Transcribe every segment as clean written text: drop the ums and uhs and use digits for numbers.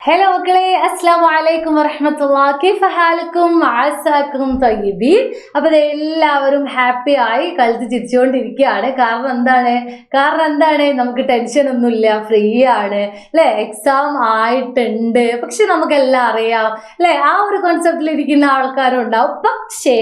Hello മക്കളെ, അസ്സലാമു അലൈക്കും വറഹ്മത്തുള്ളാഹി. കൈഫ ഹാലക്കും? ആസാക്കും തയ്യിബീൻ. അപ്പോൾ എല്ലാവരും ഹാപ്പി ആയി കളിച്ച് ചിരിച്ചുകൊണ്ടിരിക്കുകയാണ്. കാരണം എന്താണ് നമുക്ക് ടെൻഷൻ ഒന്നുമില്ല, ഫ്രീ ആണ് അല്ലേ. എക്സാം ആയിട്ടുണ്ട്, പക്ഷെ നമുക്കെല്ലാം അറിയാം അല്ലേ. ആ ഒരു കോൺസെപ്റ്റിൽ ഇരിക്കുന്ന ആൾക്കാരും ഉണ്ടാവും. പക്ഷേ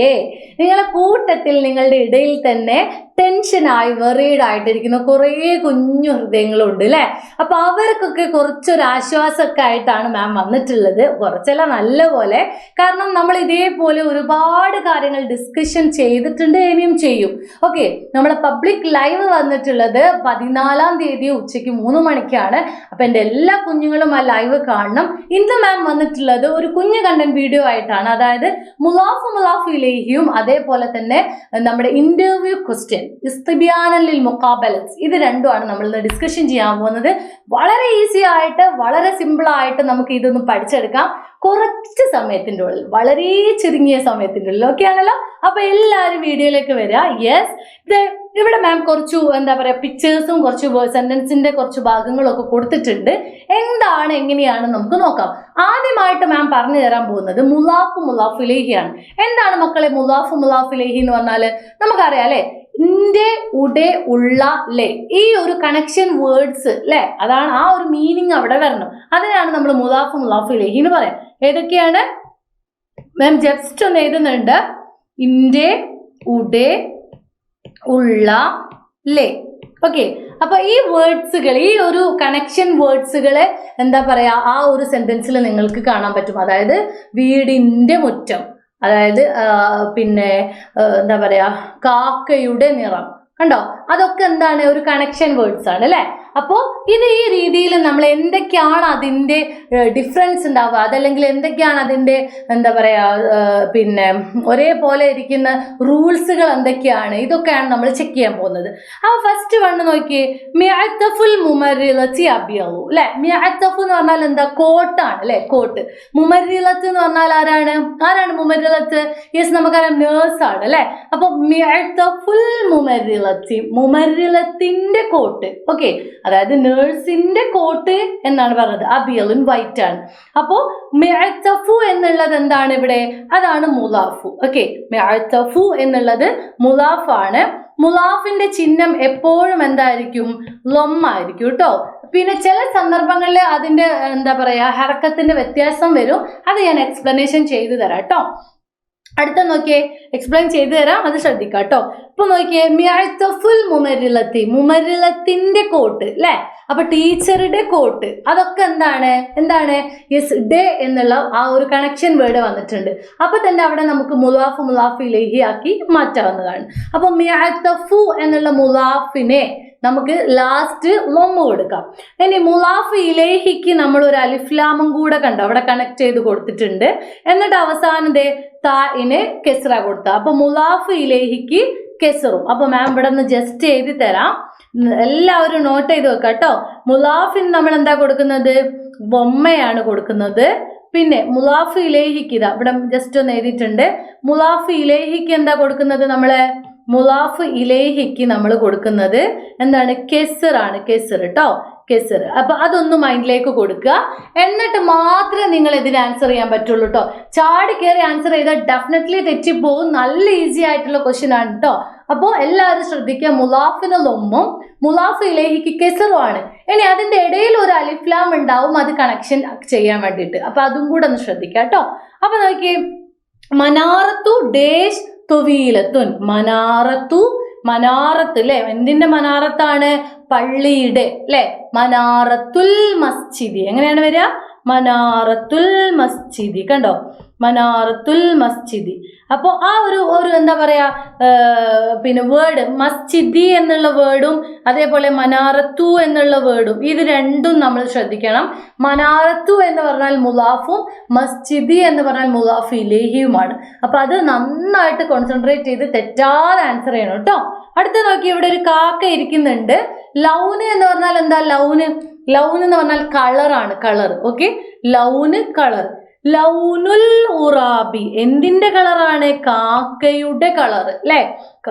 നിങ്ങളെ കൂട്ടത്തിൽ നിങ്ങളുടെ ഇടയിൽ തന്നെ ടെൻഷനായി വെറീഡ് ആയിട്ടിരിക്കുന്ന കുറേ കുഞ്ഞു ഹൃദയങ്ങളുണ്ട് അല്ലേ. അപ്പൊ അവർക്കൊക്കെ കുറച്ചൊരു ആശ്വാസമൊക്കെ ആയിട്ടാണ് മാം വന്നിട്ടുള്ളത്. കുറച്ചല്ല, നല്ലപോലെ. കാരണം നമ്മൾ ഇതേപോലെ ഒരുപാട് കാര്യങ്ങൾ ഡിസ്കഷൻ ചെയ്തിട്ടുണ്ട്, ഇനിയും ചെയ്യും. ഓക്കെ, നമ്മളെ പബ്ലിക് ലൈവ് വന്നിട്ടുള്ളത് 14-ാം തീയതി ഉച്ചയ്ക്ക് 3 മണിക്കാണ്. അപ്പൊ എൻ്റെ എല്ലാ കുഞ്ഞുങ്ങളും ആ ലൈവ് കാണണം. ഇന്ന് മാം വന്നിട്ടുള്ളത് ഒരു കുഞ്ഞു കണ്ടന്റ് വീഡിയോ ആയിട്ടാണ്. അതായത് മുലാഫ് ഇലൈഹിയും അതേപോലെ തന്നെ നമ്മുടെ ഇന്റർവ്യൂ ക്വസ്റ്റ്യൻ ഇസ്തിബിയാനലിൽ മുഖാബലത്ത്, ഇത് രണ്ടുമാണ് നമ്മൾ ഇന്ന് ഡിസ്കഷൻ ചെയ്യാൻ പോകുന്നത്. വളരെ ഈസി ആയിട്ട്, വളരെ സിമ്പിൾ ആയിട്ട് നമുക്ക് ഇതൊന്ന് പഠിച്ചെടുക്കാം കുറച്ച് സമയത്തിൻ്റെ ഉള്ളിൽ, വളരെ ചുരുങ്ങിയ സമയത്തിൻ്റെ ഉള്ളിൽ. ഓക്കെ ആണല്ലോ. അപ്പൊ എല്ലാവരും വീഡിയോയിലേക്ക് വരിക. യെസ്, ഇവിടെ മാം കുറച്ചു പിക്ചേഴ്സും കുറച്ച് സെന്റൻസിന്റെ കുറച്ച് ഭാഗങ്ങളൊക്കെ കൊടുത്തിട്ടുണ്ട്. എങ്ങനെയാണ് നമുക്ക് നോക്കാം. ആദ്യമായിട്ട് മാം പറഞ്ഞു തരാൻ പോകുന്നത് മുലാഫ് ഇലൈഹിയാണ്. എന്താണ് മക്കളെ മുലാഫ് ഇലൈഹി എന്ന് പറഞ്ഞാൽ? നമുക്കറിയാം അല്ലെ, ഇന്റെ ഉടെ ഉള്ള ലേ, ഈ ഒരു കണക്ഷൻ വേർഡ്സ് അല്ലെ, അതാണ് ആ ഒരു മീനിങ് അവിടെ വരണം. അതിനാണ് നമ്മൾ മുലാഫ് ഇലൈഹി എന്ന് പറയാം. ഏതൊക്കെയാണ് മാം ജസ്റ്റ് ഒന്ന് എഴുതുന്നുണ്ട്. ഇന്റെ ഉടെ ഉള്ള ലേ. ഓക്കെ, അപ്പൊ ഈ വേർഡ്സുകൾ, ഈ ഒരു കണക്ഷൻ വേർഡ്സുകളെ എന്താ പറയാ, ആ ഒരു സെന്റൻസിൽ നിങ്ങൾക്ക് കാണാൻ പറ്റും. അതായത് വീടിന്റെ മുറ്റം, അതായത് പിന്നെ എന്താ പറയാ, കാക്കയുടെ നിറം, കണ്ടോ? അതൊക്കെ എന്താണ്, ഒരു കണക്ഷൻ വേർഡ്സ് ആണ് അല്ലെ. അപ്പോൾ ഇത് ഈ രീതിയിൽ നമ്മൾ എന്തൊക്കെയാണ് അതിൻ്റെ ഡിഫറൻസ് ഉണ്ടാവുക, അതല്ലെങ്കിൽ എന്തൊക്കെയാണ് അതിൻ്റെ എന്താ പറയുക പിന്നെ ഒരേപോലെ ഇരിക്കുന്ന റൂൾസുകൾ എന്തൊക്കെയാണ്, ഇതൊക്കെയാണ് നമ്മൾ ചെക്ക് ചെയ്യാൻ പോകുന്നത്. അപ്പോൾ ഫസ്റ്റ് വണ്ണ് നോക്കിയേ, മിഅത്തഫുൽ മുമർരിലത്തി അബിയു അല്ലെ. മിഅത്തഫ് എന്ന് പറഞ്ഞാൽ എന്താ, കോട്ടാണ് അല്ലെ, കോട്ട്. മുമർരിലത്ത് എന്ന് പറഞ്ഞാൽ ആരാണ് മുമർരിലത്ത്? യെസ്, നമുക്കറിയാം, നേഴ്സാണ് അല്ലെ. അപ്പോൾ മിഅത്തഫുൽ മുമർരിലത്തി, മുമർരിലത്തിന്റെ കോട്ട്. ഓക്കെ, അതായത് നേഴ്സിന്റെ കോട്ട് എന്നാണ് പറഞ്ഞത്. അബിയലുൻ വൈറ്റ് ആണ്. അപ്പോ മിഅത്തഫു എന്നുള്ളത് എന്താണ് ഇവിടെ? അതാണ് മുലാഫു. ഓക്കെ, മിഅത്തഫു എന്നുള്ളത് മുലാഫാണ്. മുലാഫിന്റെ ചിഹ്നം എപ്പോഴും എന്തായിരിക്കും? ലൊമ്മായിരിക്കും കേട്ടോ. പിന്നെ ചില സന്ദർഭങ്ങളിൽ അതിന്റെ എന്താ പറയാ, ഹർക്കത്തിന്റെ വ്യത്യാസം വരും. അത് ഞാൻ എക്സ്പ്ലനേഷൻ ചെയ്തു തരാം കേട്ടോ. അടുത്ത നോക്കിയേ, എക്സ്പ്ലെയിൻ ചെയ്തു തരാം, അത് ശ്രദ്ധിക്കാം കേട്ടോ. ഇപ്പൊ നോക്കിയേ, മിഅത്തഫുൽ മുമർരിലത്തി, മുമർരിലത്തിന്റെ കോട്ട് അല്ലെ. അപ്പൊ ടീച്ചറുടെ കോട്ട്, അതൊക്കെ എന്താണ് യെസ്, ഡേ എന്നുള്ള ആ ഒരു കണക്ഷൻ വേർഡ് വന്നിട്ടുണ്ട്. അപ്പൊ തന്നെ അവിടെ നമുക്ക് മുലാഫ് ഇലൈഹി ആക്കി മാറ്റാവുന്നതാണ്. അപ്പൊ മിഅത്തഫു എന്നുള്ള മുലാഫിനെ നമുക്ക് ലാസ്റ്റ് ലൊമ്മ കൊടുക്കാം. ഇനി മുലാഫ് ഇലൈഹിക്ക് നമ്മൾ ഒരു അലിഫ്ലാമും കൂടെ കണ്ടോ, അവിടെ കണക്ട് ചെയ്ത് കൊടുത്തിട്ടുണ്ട്. എന്നിട്ട് അവസാനം താഇന് കെസ്റ കൊടുത്ത, അപ്പൊ മുലാഫ് ഇലൈഹിക്ക് കെസറും. അപ്പൊ മാം ഇവിടെ നിന്ന് ജസ്റ്റ് എഴുതി തരാം, എല്ലാവരും നോട്ട് ചെയ്ത് വെക്കാം കേട്ടോ. മുലാഫിന് നമ്മൾ എന്താ കൊടുക്കുന്നത്? ബൊമ്മയാണ് കൊടുക്കുന്നത്. പിന്നെ മുലാഫ് ഇലൈഹിക്ക് ഇതാ ഇവിടെ ജസ്റ്റ് ഒന്ന് എഴുതിയിട്ടുണ്ട്. മുലാഫ് ഇലൈഹിക്ക് എന്താ കൊടുക്കുന്നത്? മുലാഫ് ഇലൈഹിക്ക് നമ്മൾ കൊടുക്കുന്നത് എന്താണ്? കെസറാണ്, കെസർ കേട്ടോ, കെസർ. അപ്പൊ അതൊന്ന് മൈൻഡിലേക്ക് കൊടുക്കുക. എന്നിട്ട് മാത്രമേ നിങ്ങൾ ഇതിന് ആൻസർ ചെയ്യാൻ പറ്റുള്ളൂ കേട്ടോ. ചാടി കയറി ആൻസർ ചെയ്താൽ ഡെഫിനറ്റ്ലി തെറ്റിപ്പോകും. നല്ല ഈസി ആയിട്ടുള്ള ക്വസ്റ്റ്യൻ ആണ് കേട്ടോ. അപ്പോൾ എല്ലാവരും ശ്രദ്ധിക്കുക, മുലാഫിന് ലൊമ്മും മുലാഫ് ഇലൈഹിക്ക് കെസറും ആണ്. ഇനി അതിന്റെ ഇടയിൽ ഒരു അലിഫ്ലാം ഉണ്ടാവും, അത് കണക്ഷൻ ചെയ്യാൻ വേണ്ടിയിട്ട്. അപ്പൊ അതും കൂടെ ഒന്ന് ശ്രദ്ധിക്കുക കേട്ടോ. അപ്പൊ നോക്കി, മനാറത്തു ഡേഷ് തൊവീലത്തുൻ, മനാറത്ത് അല്ലെ, എന്തിന്റെ മനാറത്താണ്? പള്ളിയുടെ അല്ലെ. മനാറത്തുൽ മസ്ജിദി, എങ്ങനെയാണ് വരിക? മനാറത്തുൽ മസ്ജിദി, കണ്ടോ, മനാറത്തുൽ മസ്ജിദി. അപ്പോൾ ആ ഒരു എന്താ പറയാ, പിന്നെ വേർഡ് മസ്ജിദി എന്നുള്ള വേർഡും അതേപോലെ മനാറത്തു എന്നുള്ള വേർഡും, ഇത് രണ്ടും നമ്മൾ ശ്രദ്ധിക്കണം. മനാറത്തു എന്ന് പറഞ്ഞാൽ മുലാഫും മസ്ജിദി എന്ന് പറഞ്ഞാൽ മുലാഫ് ഇലൈഹിയുമാണ്. അപ്പൊ അത് നന്നായിട്ട് കോൺസെൻട്രേറ്റ് ചെയ്ത് തെറ്റാതെ ആൻസർ ചെയ്യണം കേട്ടോ. അടുത്ത നോക്കി, ഇവിടെ ഒരു കാക്ക ഇരിക്കുന്നുണ്ട്. ലൗന് എന്ന് പറഞ്ഞാൽ എന്താ? ലൗന് എന്ന് പറഞ്ഞാൽ കളറാണ്, കളർ. Okay, ലൗന് colour. ലൗനുൽ ഉറാബി, എന്തിന്റെ കളറാണ്? കാക്കയുടെ കളർ അല്ലെ.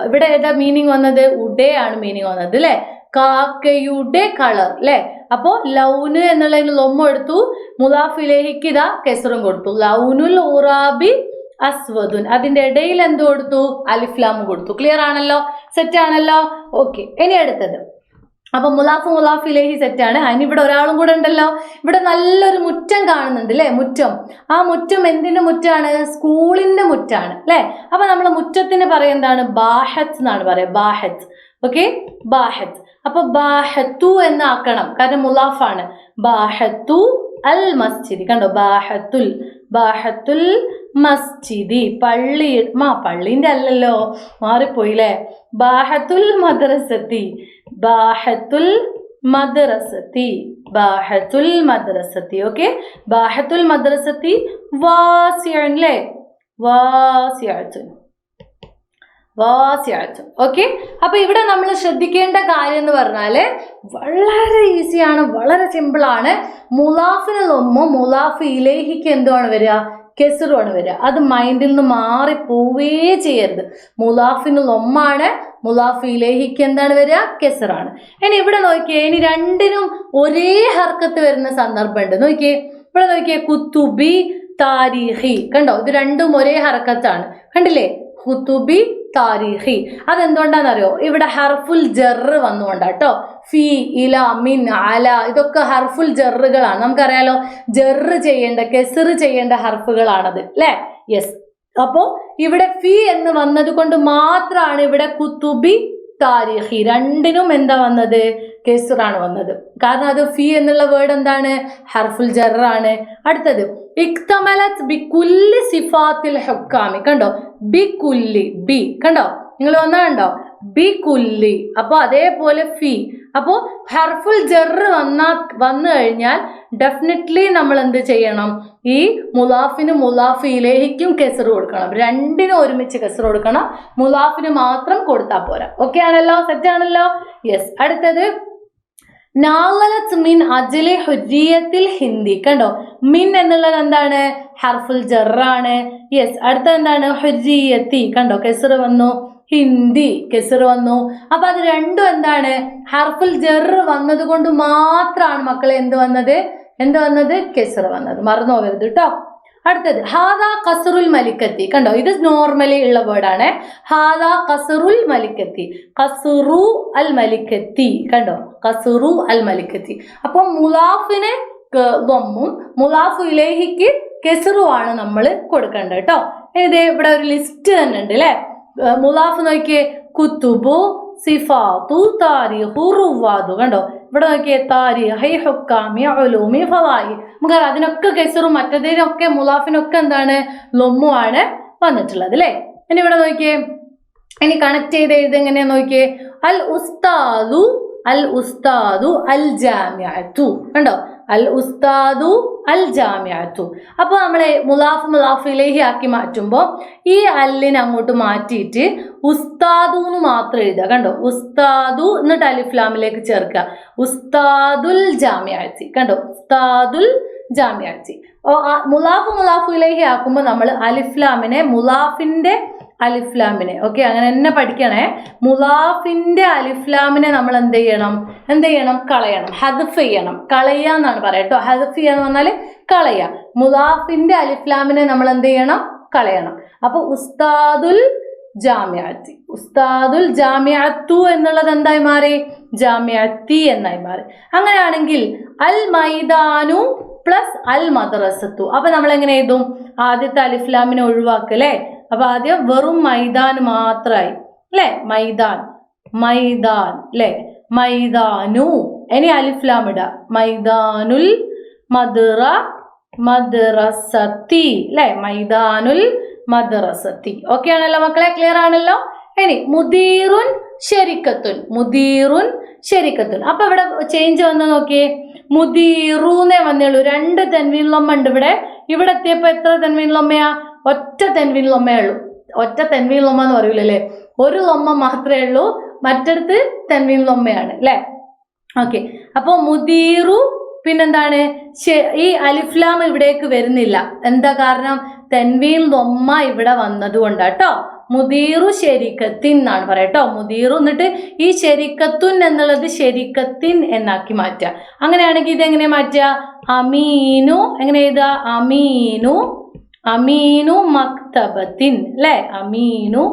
ഇവിടെ ഏതാ മീനിങ് വന്നത്? ഉഡയാണ് മീനിങ് വന്നത് അല്ലെ. കാക്കയുടെ കളർ അല്ലെ. അപ്പോ ലൗന് എന്നുള്ളതിന് ലൊമ്മ എടുത്തു, മുലാഫ് ഇലൈഹിക്ക് ഇതാ കെസറും കൊടുത്തു. ലൗനുൽ ഉറാബി അസ്വദുൻ, അതിന്റെ ഇടയിൽ എന്ത് കൊടുത്തു? അലിഫ് ലാം കൊടുത്തു. ക്ലിയർ ആണല്ലോ, സെറ്റ് ആണല്ലോ. ഓക്കെ, ഇനി അടുത്തത്. അപ്പൊ മുലാഫ് ഇലൈഹി സെറ്റാണ്. അതിനിവിടെ ഒരാളും കൂടെ ഉണ്ടല്ലോ. ഇവിടെ നല്ലൊരു മുറ്റം കാണുന്നുണ്ട് അല്ലെ? മുറ്റം. ആ മുറ്റം എന്തിന്റെ മുറ്റാണ്? സ്കൂളിന്റെ മുറ്റാണ് അല്ലെ? അപ്പൊ നമ്മൾ മുറ്റത്തിന് പറയുന്നതാണ് ബാഹത്ത് എന്നാണ് പറയാ, ബാഹത്ത്. ഓക്കെ, ബാഹത്ത്. അപ്പൊ ബാഹത്തു എന്നാക്കണം, കാരണം മുലാഫാണ്. ബാഹത്തു അൽ മസ്ജിദി, കണ്ടോ? ബാഹത്തുൽ മസ്ജിദി, പള്ളിന്റെ അല്ലല്ലോ, മാറിപ്പോയില്ലേ. ബാഹത്തുൽ മദ്രസത്തി, ഓക്കെ. ബാഹത്തുൽ മദ്രസത്തി വാസിഅൻ ല്ലേ, വാസിഅത്തുൻ. ഓക്കെ. അപ്പൊ ഇവിടെ നമ്മൾ ശ്രദ്ധിക്കേണ്ട കാര്യം എന്ന് പറഞ്ഞാല് വളരെ ഈസിയാണ്, വളരെ സിമ്പിൾ ആണ്. മുലാഫിന് ലൊമ്മോ മുലാഫ് ഇലൈഹിക്ക് എന്തുമാണ് വരിക? കെസറുമാണ് വരിക. അത് മൈൻഡിൽ നിന്ന് മാറിപ്പോവേ ചെയ്യരുത്. മുലാഫിന് ലൊമ്മാണ്, മുലാഫ് ഇലൈഹിക്ക് എന്താണ് വരിക? കെസറാണ്. ഇനി ഇവിടെ നോക്കിയേ, ഇനി രണ്ടിനും ഒരേ ഹർക്കത്ത് വരുന്ന സന്ദർഭമുണ്ട്. നോക്കിയേ, ഇവിടെ നോക്കിയേ, കുത്തുബി താരിഖി, കണ്ടോ? ഇത് രണ്ടും ഒരേ ഹർക്കത്താണ്, കണ്ടില്ലേ? കുത്തുബി താരിഖി. അതെന്തുകൊണ്ടാണെന്നറിയോ? ഇവിടെ ഹർഫുൽ ജറ് വന്നുകൊണ്ടാട്ടോ. ഫി, ഇല, മിൻ, അല, ഇതൊക്കെ ഹർഫുൽ ജറുകളാണ്. നമുക്കറിയാലോ, ജറ് ചെയ്യേണ്ട, കെസറ് ചെയ്യേണ്ട ഹർഫുകളാണത് അല്ലെ? യെസ്. അപ്പോ ഇവിടെ ഫി എന്ന് വന്നത് കൊണ്ട് മാത്രമാണ് ഇവിടെ കുത്തുബി താരിഖി രണ്ടിനും എന്താ വന്നത്? കെസറാണ് വന്നത്. കാരണം അത് ഫി എന്നുള്ള വേർഡ് എന്താണ്? ഹർഫുൽ ജറാണ്. അടുത്തത് ഇക്തമലത് ബികുല്ലി സിഫാത്തിൽ ഹുക്കാമി, കണ്ടോ? ബികുല്ലി, ബി, കണ്ടോ? നിങ്ങൾ വന്നോ? ബികുല്ലി. അപ്പൊ അതേപോലെ ഫി. അപ്പോ ഹർഫുൽ ജറ് വന്നു കഴിഞ്ഞാൽ ഡെഫിനറ്റ്ലി നമ്മൾ എന്ത് ചെയ്യണം? ഈ മുലാഫിന് മുലാഫ് ഇലൈഹിക്കും കെസർ കൊടുക്കണം. രണ്ടിനും ഒരുമിച്ച് കെസർ കൊടുക്കണം, മുലാഫിന് മാത്രം കൊടുത്താൽ പോരാ. ഓക്കെ ആണല്ലോ, സെറ്റ് ആണല്ലോ. യെസ്. അടുത്തത് നാളലത് മിൻ അജ്ലി ഹുരിയത്തിൽ ഹിന്ദി, കണ്ടോ? മിൻ എന്നുള്ളത് എന്താണ്? ഹർഫുൽ ജറാണ്. യെസ്. അടുത്ത എന്താണ്? ഹുരിയത്തി, കണ്ടോ? കെസർ വന്നു. ഹിന്ദി, കെസർ വന്നു. അപ്പൊ അത് രണ്ടും എന്താണ്? ഹർഫുൽ ജർ വന്നത് കൊണ്ട് മാത്രമാണ് മക്കളെ എന്ത് വന്നത്? കെസർ വന്നത്. മറന്നു പോകരുത് കേട്ടോ. അടുത്തത് ഹാദാ കസറുൽ മലിക്കത്തി, കണ്ടോ? ഇത് നോർമലി ഉള്ള വേർഡാണ്. ഹാദാ കസറുൽ മലിക്കത്തി, കസറു അൽ മലിക്കത്തി, കണ്ടോ? കസറു അൽ മലിക്കത്തി. അപ്പൊ മുലാഫിന് ദമ്മും മുലാഫു ഇലൈഹിക്ക് കെസറുമാണ് നമ്മൾ കൊടുക്കേണ്ടത് കേട്ടോ. ഇതേ ഇവിടെ ഒരു ലിസ്റ്റ് തന്നെ ഉണ്ട് അല്ലെ? മുലാഫ് നോക്കിയേ, കുത്തുബു, സിഫാത്തു, താരിഖു, റുവാദു, കണ്ടോ? ഇവിടെ നോക്കിയേ, താരിഖി, ഹുക്കാമി, ഉലൂമി, ഫവായി. നമുക്ക് അതിനൊക്കെ കെസറും മറ്റേതിനൊക്കെ മുലാഫിനൊക്കെ എന്താണ്? ലൊമ്മുമാണ് വന്നിട്ടുള്ളത് അല്ലേ? ഇനി ഇവിടെ നോക്കിയേ, ഇനി കണക്ട് ചെയ്ത് എഴുതെങ്ങനെയാ നോക്കിയേ, അൽ ഉസ്താദു അൽ ജാമിഅത്തു, കണ്ടോ? അൽ ഉസ്താദു അൽ ജാമിഅത്തു. അപ്പൊ നമ്മളെ മുലാഫ് ഇലൈഹി ആക്കി മാറ്റുമ്പോൾ ഈ അല്ലിനെ അങ്ങോട്ട് മാറ്റിയിട്ട് ഉസ്താദു എന്ന് മാത്രം എഴുതുക, കണ്ടോ? ഉസ്താദു എന്നിട്ട് അലിഫ്ലാമിലേക്ക് ചേർക്കുക. ഉസ്താദുൽ ജാമിഅത്തി, കണ്ടോ? ഉസ്താദുൽ ജാമിഅത്തി. മുലാഫ് ഇലൈഹി ആക്കുമ്പോൾ നമ്മൾ അലിഫ്ലാമിനെ മുലാഫിന്റെ അലിഫ്ലാമിനെ, ഓക്കെ, അങ്ങനെ തന്നെ പഠിക്കണേ. മുലാഫിന്റെ അലിഫ്ലാമിനെ നമ്മൾ എന്ത് ചെയ്യണം? കളയണം, ഹദ്ഫ് ചെയ്യണം. കളയുക എന്നാണ് പറയാം കേട്ടോ. ഹദ്ഫ് ചെയ്യാന്ന് പറഞ്ഞാൽ കളയുക. മുലാഫിന്റെ അലിഫ്ലാമിനെ നമ്മൾ എന്ത് ചെയ്യണം? കളയണം. അപ്പൊ ഉസ്താദുൽ ജാമിഅത്തു എന്നുള്ളത് എന്തായി മാറി? ജാമിഅത്തി എന്നായി മാറി. അങ്ങനെയാണെങ്കിൽ അൽ മൈദാനു പ്ലസ് അൽ മദ്രസത്തു. അപ്പൊ നമ്മൾ എങ്ങനെ എഴുതും? ആദ്യത്തെ അലിഫ്ലാമിനെ ഒഴിവാക്കല്ലേ? അപ്പൊ ആദ്യം വെറും മൈദാൻ മാത്രമായി അല്ലെ? മൈദാൻ അല്ലെ? മൈദാനു. ഇനി അലിഫ്ലാം ഇട, മൈദാനുൽ മദ്രസത്തി അല്ലെ? മൈദാനുൽ മദ്രസത്തി. ഓക്കെ ആണല്ലോ മക്കളെ? ക്ലിയർ ആണല്ലോ? ഇനി മുദീറുൻ ശരിക്കത്തുൻ. അപ്പൊ ഇവിടെ ചേഞ്ച് വന്ന് നോക്കിയേ, മുദീറൂന്നേ വന്നേളൂ. 2 തൻവീൻ ലൊമ്മ ഉണ്ട് ഇവിടെ. ഇവിടെ എത്തിയപ്പോ എത്ര തൻവീൻ ലൊമ്മയാ? ഒറ്റ തൻവീൻ ലൊമ്മയേ ഉള്ളൂ. ഒറ്റ തൻവീൻ ലൊമ്മ എന്ന് പറയൂലേ, ഒരു ലൊമ്മ മാത്രമേ ഉള്ളൂ. മറ്റടുത്ത് തൻവീൻ ലൊമ്മയാണ് അല്ലെ? ഓക്കെ. അപ്പൊ മുദീറു പിന്നെന്താണ്? ഈ അലിഫ്ലാം ഇവിടേക്ക് വരുന്നില്ല. എന്താ കാരണം? തൻവീൻ ലൊമ്മ ഇവിടെ വന്നത് കൊണ്ടാട്ടോ. മുദീറു ശരിക്കത്തിൻ എന്നാണ് പറയട്ടോ. മുദീറു എന്നിട്ട് ഈ ശരിക്കത്തുൻ എന്നുള്ളത് ശരിക്കത്തിൻ എന്നാക്കി മാറ്റുക. അങ്ങനെയാണെങ്കിൽ ഇതെങ്ങനെ മാറ്റുക? അമീനു എങ്ങനെ എഴുതുക? അമീനു മക്തബത്തിൻ അല്ലെ? അമീനു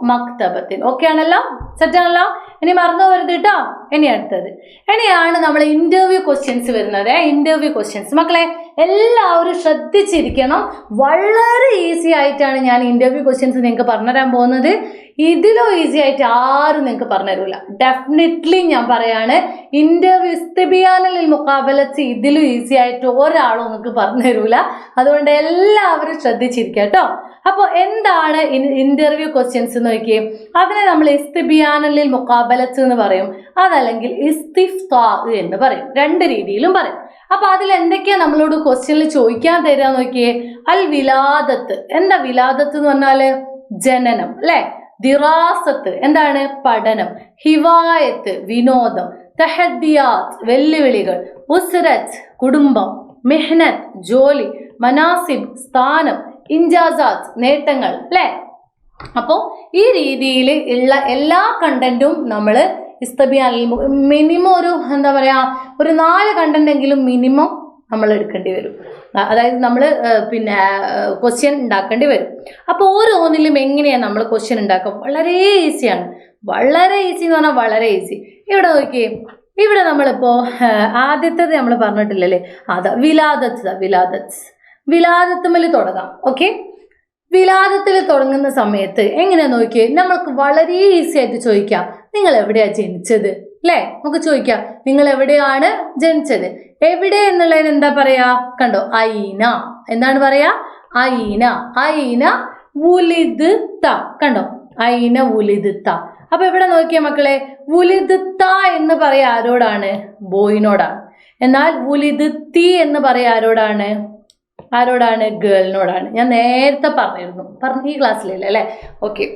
മക്തബത്തിൻ. ഓക്കെ ആണല്ലോ, സെറ്റ് ആണല്ലോ. ഇനി മറന്നു പോകരുത് കേട്ടോ. ഇനി അടുത്തത് ഇനിയാണ് നമ്മൾ ഇന്റർവ്യൂ ക്വസ്റ്റ്യൻസ് വരുന്നത്. ഇന്റർവ്യൂ ക്വസ്റ്റ്യൻസ് മക്കളെ എല്ലാവരും ശ്രദ്ധിച്ചിരിക്കണം. വളരെ ഈസി ആയിട്ടാണ് ഞാൻ ഇന്റർവ്യൂ ക്വസ്റ്റ്യൻസ് നിങ്ങൾക്ക് പറഞ്ഞുതരാൻ പോകുന്നത്. ഇതിലോ ഈസി ആയിട്ട് ആരും നിങ്ങൾക്ക് പറഞ്ഞു തരൂല. ഡെഫിനറ്റ്ലി ഞാൻ പറയാണ്, ഇന്റർവ്യൂ ഇസ്തിബിയാനിൽ മുഖാബലത്ത് ഇതിലും ഈസി ആയിട്ട് ഒരാളും നിങ്ങൾക്ക് പറഞ്ഞു തരൂല. അതുകൊണ്ട് എല്ലാവരും ശ്രദ്ധിച്ചിരിക്കുക കേട്ടോ. അപ്പോൾ എന്താണ് ഇന്റർവ്യൂ ക്വസ്റ്റ്യൻസ് എന്ന് നോക്കിയേ. അതിനെ നമ്മൾ ഇസ്തിബിയാനിൽ മുഖാബലത്ത് എന്ന് പറയും, അതല്ലെങ്കിൽ ഇസ്തിഫ്താ എന്ന് പറയും. രണ്ട് രീതിയിലും പറയും. അപ്പൊ അതിൽ എന്തൊക്കെയാ നമ്മളോട് ക്വസ്റ്റ്യനിൽ ചോദിക്കാൻ തരാൻ നോക്കിയേ. അൽ വിലാദത്ത്. എന്താ വിലാദത്ത് എന്ന് പറഞ്ഞാല്? ജനനം അല്ലെ? ദിറാസത്ത് എന്താണ്? പഠനം. ഹിവായത്ത് വിനോദം. തഹദ്ദിയാത്ത് വെല്ലുവിളികൾ. ഉസ്രത്ത് കുടുംബം. മെഹ്നത്ത് ജോലി. മനാസിബ് സ്ഥാനം. ഇൻജാസാത്ത് നേട്ടങ്ങൾ അല്ലെ? അപ്പോ ഈ രീതിയിൽ ഉള്ള എല്ലാ കണ്ടന്റും നമ്മൾ ഇസ്തിബിയാനിൽ മിനിമം ഒരു എന്താ പറയാ, ഒരു 4 കണ്ടന്റ് എങ്കിലും മിനിമം നമ്മൾ എടുക്കേണ്ടി വരും. അതായത് നമ്മൾ പിന്നെ ക്വസ്റ്റ്യൻ ഉണ്ടാക്കേണ്ടി വരും. അപ്പോൾ ഓരോന്നിലും എങ്ങനെയാണ് നമ്മൾ ക്വസ്റ്റ്യൻ ഉണ്ടാക്കുക? വളരെ ഈസിയാണ്. വളരെ ഈസി എന്ന് പറഞ്ഞാൽ വളരെ ഈസി. ഇവിടെ നോക്കിയേ, ഇവിടെ നമ്മളിപ്പോൾ ആദ്യത്തേത് നമ്മൾ പറഞ്ഞിട്ടില്ലല്ലേ, അതാ വിലാദത്തുമ്മൽ തുടങ്ങാം. ഓക്കെ, വിലാദത്തിൽ തുടങ്ങുന്ന സമയത്ത് എങ്ങനെയാ നോക്കിയേ, നമ്മൾക്ക് വളരെ ഈസി ആയിട്ട് ചോദിക്കാം, നിങ്ങൾ എവിടെയാ ജനിച്ചത് അല്ലേ? നമുക്ക് ചോദിക്കാം, നിങ്ങൾ എവിടെയാണ് ജനിച്ചത്? എവിടെ എന്നുള്ളതിന് എന്താ പറയാ? കണ്ടോ, ഐന. എന്താണ് പറയാ? ഐന വുലിദ്ത. കണ്ടോ, ഐന വുലിദ്ത. അപ്പൊ ഇവിടെ നോക്കിയ മക്കളെ, വുലിദ്ത എന്ന് പറയാ ആരോടാണ്? ബോയിനോടാണ്. എന്നാൽ വുലിദ്ത്തി എന്ന് പറയാ ആരോടാണ്? ഗേളിനോടാണ്. ഞാൻ നേരത്തെ പറഞ്ഞിരുന്നു, ഈ ക്ലാസ്സിലല്ലേ അല്ലേ? ഓക്കെ.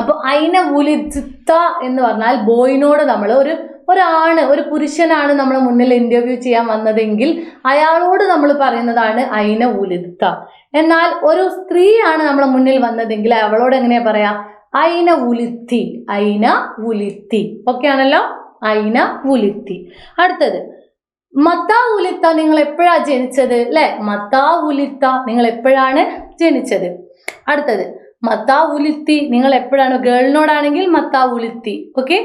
അപ്പൊ ഐന വുലിദ്ത എന്ന് പറഞ്ഞാൽ ബോയിനോട് നമ്മൾ ഒരു പുരുഷനാണ് നമ്മളെ മുന്നിൽ ഇന്റർവ്യൂ ചെയ്യാൻ വന്നതെങ്കിൽ അയാളോട് നമ്മൾ പറയുന്നതാണ് ഐന വുലിദ്ത. എന്നാൽ ഒരു സ്ത്രീയാണ് നമ്മളെ മുന്നിൽ വന്നതെങ്കിൽ അവളോട് എങ്ങനെയാ പറയാ? ഐന വുലിത്തി. ഓക്കെ ആണല്ലോ? ഐന വുലിത്തി. അടുത്തത് മത്താ ഉലിത്ത. നിങ്ങൾ എപ്പോഴാ ജനിച്ചത് അല്ലെ? മത്താ ഉലിത്ത, നിങ്ങൾ എപ്പോഴാണ് ജനിച്ചത്? അടുത്തത് മത്താ ഉലിത്തി, നിങ്ങൾ എപ്പോഴാണ്? ഗേളിനോടാണെങ്കിൽ മത്താ ഉലിത്തി. ഓക്കെ.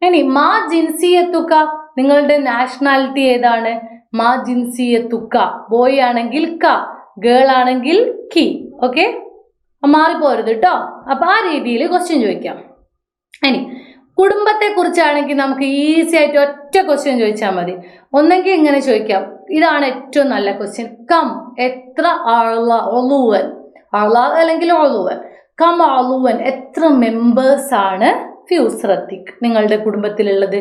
ഇനി മാ ജിൻസിയത്തുക്ക, നിങ്ങളുടെ നാഷണാലിറ്റി ഏതാണ്? മാ ജിൻസിയത്തുക്ക. ബോയ് ആണെങ്കിൽ ക, ഗേൾ ആണെങ്കിൽ കി. ഓക്കെ, മാറിപ്പോരുത് കേട്ടോ. അപ്പൊ ആ രീതിയിൽ ക്വസ്റ്റ്യൻ ചോദിക്കാം. ഇനി കുടുംബത്തെ കുറിച്ചാണെങ്കിൽ നമുക്ക് ഈസി ആയിട്ട് ഒറ്റ ക്വസ്റ്റ്യൻ ചോദിച്ചാൽ മതി. ഒന്നെങ്കിൽ ഇങ്ങനെ ചോദിക്കാം, ഇതാണ് ഏറ്റവും നല്ല ക്വസ്റ്റ്യൻ. കം എത്ര ഒളുവൻ, അല്ലെങ്കിൽ ഒളുവൻ. കം ഒളുവൻ, എത്ര മെമ്പേഴ്സ് ആണ് ഫ്യൂസ്രത്തിക് നിങ്ങളുടെ കുടുംബത്തിലുള്ളത്?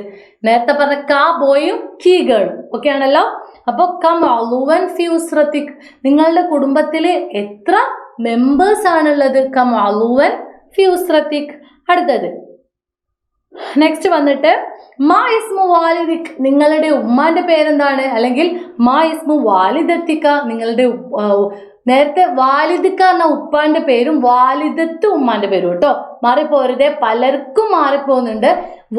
നേരത്തെ പറഞ്ഞ കാ ബോയും കീ ഗേളും ഓക്കെ ആണല്ലോ. അപ്പോൾ കം ഒളുവൻ ഫ്യൂസ്രത്തിക്, നിങ്ങളുടെ കുടുംബത്തിൽ എത്ര മെമ്പേഴ്സ് ആണുള്ളത്? കം ഒളുവൻ ഫ്യൂസ്രത്തിക്. അടുത്തത് നെക്സ്റ്റ് വന്നിട്ട് മാ ഇസ്മു വാലിദിക്, നിങ്ങളുടെ ഉമ്മാന്റെ പേരെന്താണ്? അല്ലെങ്കിൽ മാ ഇസ്മു വാലിദത്തിക്ക, നിങ്ങളുടെ നേരത്തെ വാലിദിക്ക എന്ന ഉപ്പാന്റെ പേരും വാലിദത്ത് ഉമ്മാന്റെ പേരും കേട്ടോ. മാറിപ്പോരുതേ, പലർക്കും മാറിപ്പോകുന്നുണ്ട്.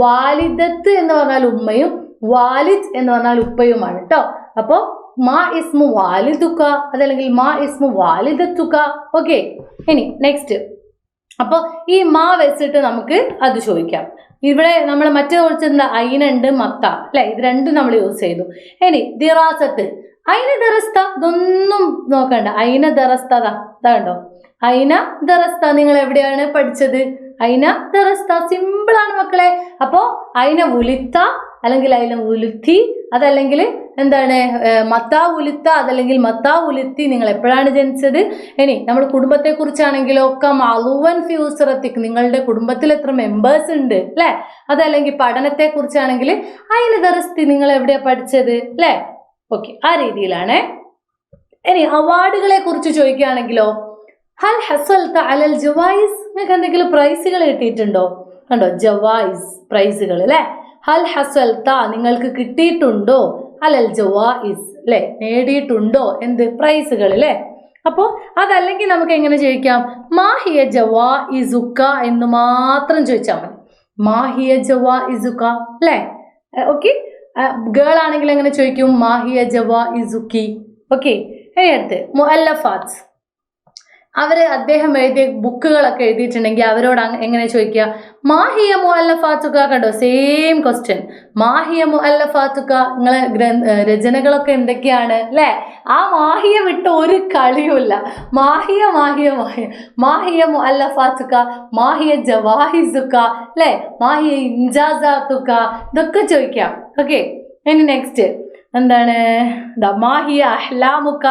വാലിദത്ത് എന്ന് പറഞ്ഞാൽ ഉമ്മയും വാലിദ് എന്ന് പറഞ്ഞാൽ ഉപ്പയുമാണ് കേട്ടോ. അപ്പോ മാ ഇസ്മു വാലിദുക്ക, അതല്ലെങ്കിൽ മാ ഇസ്മു വാലിദത്തുക്ക. ഓക്കെ. ഇനി നെക്സ്റ്റ്, അപ്പൊ ഈ മാ വെച്ചിട്ട് നമുക്ക് അത് ചോദിക്കാം. ഇവിടെ നമ്മൾ മറ്റേ ചോദിച്ചിരുന്ന ഐനുണ്ട് മത്ത അല്ലെ, ഇത് രണ്ടും നമ്മൾ യൂസ് ചെയ്തു. ഇനി ദിറാസത്ത്, ഐന ദറസ്ത, ഇതൊന്നും നോക്കണ്ട. ഐന ദറസ്ത കണ്ടോ, ഐന ദറസ്ത, നിങ്ങൾ എവിടെയാണ് പഠിച്ചത്? ഐന ദറസ്ത, സിമ്പിൾ ആണ് മക്കളെ. അപ്പോ ഐന ഉലിത്ത അല്ലെങ്കിൽ ഐന ഉലുത്തി, അതല്ലെങ്കിൽ എന്താണ് മത്താ ഉലിത്ത, അതല്ലെങ്കിൽ മത്താ ഉലുത്തി, നിങ്ങൾ എപ്പോഴാണ് ജനിച്ചത്? ഇനി നമ്മൾ കുടുംബത്തെ കുറിച്ചാണെങ്കിലോ കം അളുവൻ ഫ്യൂസറത്തിക്, നിങ്ങളുടെ കുടുംബത്തിൽ എത്ര മെമ്പേഴ്സ് ഉണ്ട് അല്ലെ? അതല്ലെങ്കിൽ പഠനത്തെ കുറിച്ചാണെങ്കിൽ ഐന ദറസ്തി, നിങ്ങൾ എവിടെയാ പഠിച്ചത് അല്ലെ? ഓക്കെ, ആ രീതിയിലാണ്. ഇനി അവാർഡുകളെ കുറിച്ച് ചോദിക്കുകയാണെങ്കിലോ ഹൽ ഹസൽത അലൽ ജവായിസ്, നിങ്ങൾക്ക് എന്തെങ്കിലും പ്രൈസുകൾ കിട്ടിയിട്ടുണ്ടോ? കണ്ടോ, ജവായിസ് പ്രൈസുകൾ അല്ലെ. ഹൽ ഹസൽത, നിങ്ങൾക്ക് കിട്ടിയിട്ടുണ്ടോ? അലൽ ജവായിസ് അല്ലെ, നേടിയിട്ടുണ്ടോ എന്ത് പ്രൈസുകൾ അല്ലെ? അപ്പോൾ അതല്ലെങ്കിൽ നമുക്ക് എങ്ങനെ ചോദിക്കാം, മാഹിയ ജവാഇസുക എന്ന് മാത്രം ചോദിച്ചാൽ മതി. മാഹിയ ജവാഇസുക അല്ലേ? ഓക്കെ. ഗേൾ ആണെങ്കിൽ എങ്ങനെ ചോദിക്കും, മാഹിയ ജവാഇസുക്കി. ഓക്കെ. ഇനി അടുത്ത് മുഅല്ലഫാത്ത്. അദ്ദേഹം എഴുതിയ ബുക്കുകളൊക്കെ എഴുതിയിട്ടുണ്ടെങ്കിൽ അവരോട് എങ്ങനെ ചോദിക്കുക, മാഹിയ മുഅല്ലഫാത്തുക. കണ്ടോ, സെയിം ക്വസ്റ്റ്യൻ. മാഹിയ മുഅല്ലഫാത്തുക, നിങ്ങളെ രചനകളൊക്കെ എന്തൊക്കെയാണ് അല്ലേ? ആ മാഹിയ വിട്ട് ഒരു കളിയുമില്ല. മാഹിയ മാഹിയ മാഹിയ മാഹിയ മുഅല്ലഫാത്തുക, മാഹിയ ജവാഹിസുക അല്ലേ, മാഹിയ ഇൻജാസാത്തുക, ഇതൊക്കെ ചോദിക്കാം. ഓക്കെ. ഇനി നെക്സ്റ്റ് എന്താണ്, മാഹിയ അഹ്ലാമുക്ക,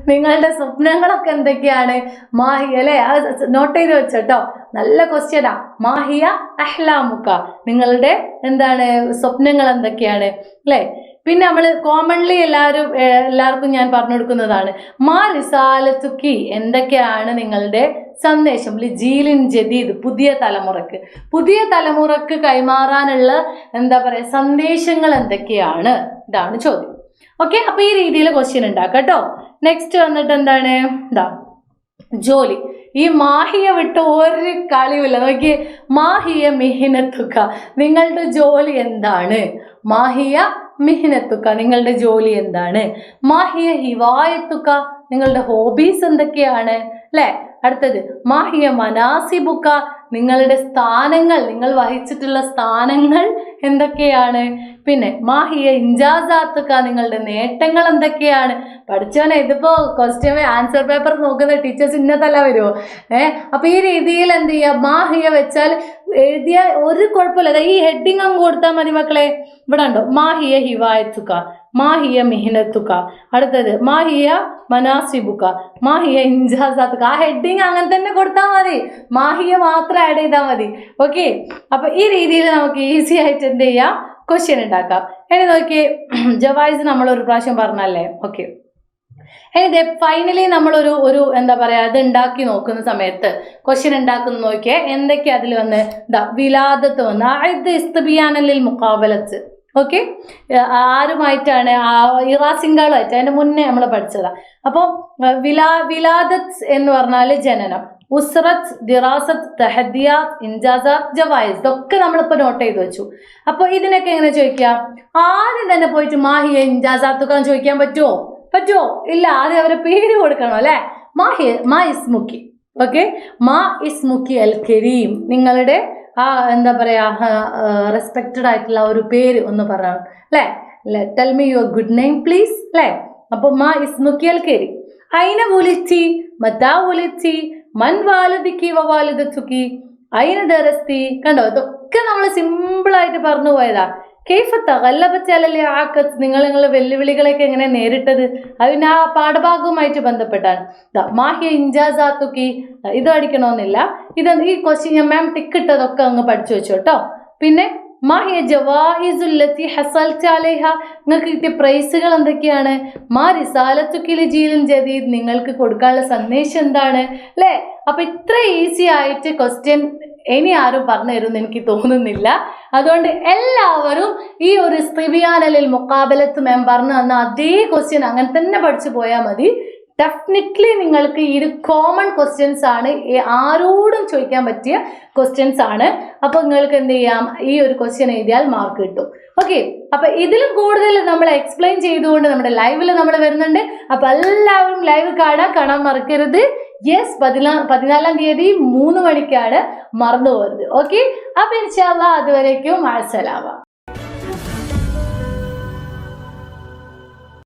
നിങ്ങളുടെ സ്വപ്നങ്ങളൊക്കെ എന്തൊക്കെയാണ്? മാഹിയ അല്ലേ, അത് നോട്ട് ചെയ്ത് വെച്ചോട്ടോ, നല്ല ക്വസ്റ്റ്യനാ. മാഹിയ അഹ്ലാമുക്ക, നിങ്ങളുടെ എന്താണ് സ്വപ്നങ്ങൾ എന്തൊക്കെയാണ് അല്ലേ? പിന്നെ നമ്മൾ കോമൺലി എല്ലാവർക്കും ഞാൻ പറഞ്ഞു കൊടുക്കുന്നതാണ് മാ റിസാലത്തുക്കി, എന്തൊക്കെയാണ് നിങ്ങളുടെ സന്ദേശം. ലിജീലിൻ ജദീദ്, പുതിയ തലമുറക്ക് കൈമാറാനുള്ള എന്താ പറയുക സന്ദേശങ്ങൾ എന്തൊക്കെയാണ്, ഇതാണ് ചോദ്യം. ഓക്കെ. അപ്പൊ ഈ രീതിയിൽ ക്വസ്റ്റ്യൻ ഉണ്ടാക്കാം കേട്ടോ. നെക്സ്റ്റ് വന്നിട്ട് എന്താണ്, ജോലി. ഈ മാഹിയ വിട്ട് ഒരു കളിയുമില്ല. നോക്കി, മാഹിയ മിഹിനത്തുക, നിങ്ങളുടെ ജോലി എന്താണ്? മാഹിയ മിഹിനത്തുക, നിങ്ങളുടെ ജോലി എന്താണ്? മാഹിയ ഹിവായത്തുക, നിങ്ങളുടെ ഹോബീസ് എന്തൊക്കെയാണ് അല്ലേ? അടുത്തത് മാഹിയ മനാസിബുക്ക, നിങ്ങളുടെ സ്ഥാനങ്ങൾ, നിങ്ങൾ വഹിച്ചിട്ടുള്ള സ്ഥാനങ്ങൾ എന്തൊക്കെയാണ്? പിന്നെ മാഹിയ ഇൻജാസാത്തുക്ക, നിങ്ങളുടെ നേട്ടങ്ങൾ എന്തൊക്കെയാണ്? പഠിച്ചോനെ, ഇതിപ്പോ ക്വസ്റ്റ്യൻ ആൻസർ പേപ്പർ നോക്കുന്ന ടീച്ചേഴ്സ് ഇന്നതല്ല വരുമോ? അപ്പൊ ഈ രീതിയിൽ എന്ത് ചെയ്യുക, മാഹിയ വെച്ചാൽ എഴുതിയ ഒരു കുഴപ്പമില്ല. ഈ ഹെഡിങ് അങ്ങ് കൊടുത്താൽ മതി മക്കളെ. ഇവിടെ ഉണ്ടോ, മാഹിയ ഹിവായത്തുക്ക, മാഹിയ മിഹിനത്തുക്ക, അടുത്തത് മാഹിയ മനാസിബുക്ക, മാഹിയ ഇൻജാസാത്തുക്ക. ആ ഹെഡിങ് അങ്ങനെ തന്നെ കൊടുത്താൽ മതി, മാഹിയ മാത്രം ആഡ് ചെയ്താൽ മതി. ഓക്കെ. അപ്പൊ ഈ രീതിയിൽ നമുക്ക് ഈസി ആയിട്ട് എന്ത് ചെയ്യാം, ക്വസ്റ്റ്യൻ ഉണ്ടാക്കാം. ഇനി നോക്കി, ജവായിസ് നമ്മൾ ഒരു പ്രാവശ്യം പറഞ്ഞല്ലേ. ഓക്കെ. ഇനി ഫൈനലി നമ്മളൊരു എന്താ പറയാ, അത് ഉണ്ടാക്കി നോക്കുന്ന സമയത്ത് ക്വസ്റ്റ്യൻ ഉണ്ടാക്കുന്ന നോക്കിയേ എന്തൊക്കെയാ അതിൽ വന്ന്, വിലാദത്ത് വന്ന് ഇത് ഇസ്തിബിയാനലിൽ മുഖാബലത്ത്. ഓക്കെ. ആരുമായിട്ടാണ്? ഇറാസിങ്കാളുമായിട്ട്, അതിന്റെ മുന്നേ നമ്മൾ പഠിച്ചതാണ്. അപ്പോൾ വിലാദത്ത് എന്ന് പറഞ്ഞാൽ ജനനം, ഉസ്റത്ത്, ദിറാസത്ത്, തഹദിയാത്ത്, ഇൻജാസാത്ത്, ജവായിസ്, ഇതൊക്കെ നമ്മളിപ്പോൾ നോട്ട് ചെയ്ത് വെച്ചു. അപ്പോൾ ഇതിനൊക്കെ എങ്ങനെ ചോദിക്കാം? ആദ്യം തന്നെ പോയിട്ട് മാഹിയ ഇൻജാസാത്തുക്കാൻ ചോദിക്കാൻ പറ്റുമോ? ഇല്ല. ആദ്യം അവരെ പേര് കൊടുക്കണം അല്ലേ. മാ ഇസ്മുക്കി. ഓക്കെ. മാ ഇസ്മുക്കി അൽ കരീം, നിങ്ങളുടെ എന്താ പറയാ റെസ്പെക്റ്റഡ് ആയിട്ടുള്ള ഒരു പേര് ഒന്ന് പറയണം അല്ലേ. Tell me your good name please അല്ലേ. അപ്പൊ മാ ഇസ്മുക്കി അൽ കരീം. ഐന വുലിത്തി, മതാ വുലിത്തി, മൻ വാലിദിക്കി വവാലിദത്തുക്കി, ഐന ദറസ്തി. കണ്ടോ, ഇതൊക്കെ നമ്മൾ സിമ്പിളായിട്ട് പറഞ്ഞു പോയതാ. കൈഫ തഗല്ലബത്തി അലൽ ആഖത്ത്, നിങ്ങളുടെ വെല്ലുവിളികളൊക്കെ എങ്ങനെ നേരിട്ടത്, അതിന് ആ പാഠഭാഗവുമായിട്ട് ബന്ധപ്പെട്ടാണ്. മാഹിയ ഇൻജാസാത്തുക്കി, ഇത് പഠിക്കണമെന്നില്ല. ഈ ക്വസ്റ്റ്യൻ ഞാൻ മാം ടിക്ക് ഇട്ടതൊക്കെ അങ്ങ് പഠിച്ചു വെച്ചു കേട്ടോ. പിന്നെ മാഹിയ ജവായിസുല്ലത്തി ഹസൽത അലൈഹ, നിങ്ങൾക്ക് കിട്ടിയ പ്രൈസുകൾ എന്തൊക്കെയാണ്? മാ റിസാലത്തുക്കി ലിജീലിൻ ജദീദ്, നിങ്ങൾക്ക് കൊടുക്കാനുള്ള സന്ദേശം എന്താണ് അല്ലേ. അപ്പൊ ഇത്ര ഈസി ആയിട്ട് ക്വസ്റ്റ്യൻ ഇനി ആരും പറഞ്ഞു തരുമെന്ന് എനിക്ക് തോന്നുന്നില്ല. അതുകൊണ്ട് എല്ലാവരും ഈ ഒരു ഇസ്തിബിയാനലിൽ മുഖാബലത്ത് മാം പറഞ്ഞു തന്ന അതേ ക്വസ്റ്റ്യൻ അങ്ങനെ തന്നെ പഠിച്ചു പോയാൽ മതി. ഡെഫിനറ്റ്ലി നിങ്ങൾക്ക് ഈ ഒരു കോമൺ ക്വസ്റ്റ്യൻസ് ആണ്, ആരോടും ചോദിക്കാൻ പറ്റിയ ക്വസ്റ്റ്യൻസ് ആണ്. അപ്പോൾ നിങ്ങൾക്ക് എന്ത് ചെയ്യാം, ഈ ഒരു ക്വസ്റ്റ്യൻ എഴുതിയാൽ മാർക്ക് കിട്ടും. ഓക്കെ. അപ്പൊ ഇതിലും കൂടുതൽ നമ്മൾ എക്സ്പ്ലെയിൻ ചെയ്തുകൊണ്ട് നമ്മുടെ ലൈവിൽ നമ്മൾ വരുന്നുണ്ട്. അപ്പൊ എല്ലാവരും ലൈവ് കാണാൻ മറക്കരുത്. യെസ്, 14-ാം തീയതി 3 മണിക്കാണ്, മറന്നു പോകരുത്. ഓക്കെ. അപ്പൊ ഇൻഷാ അല്ലാഹ് അതുവരേക്കും അസ്സലാമ.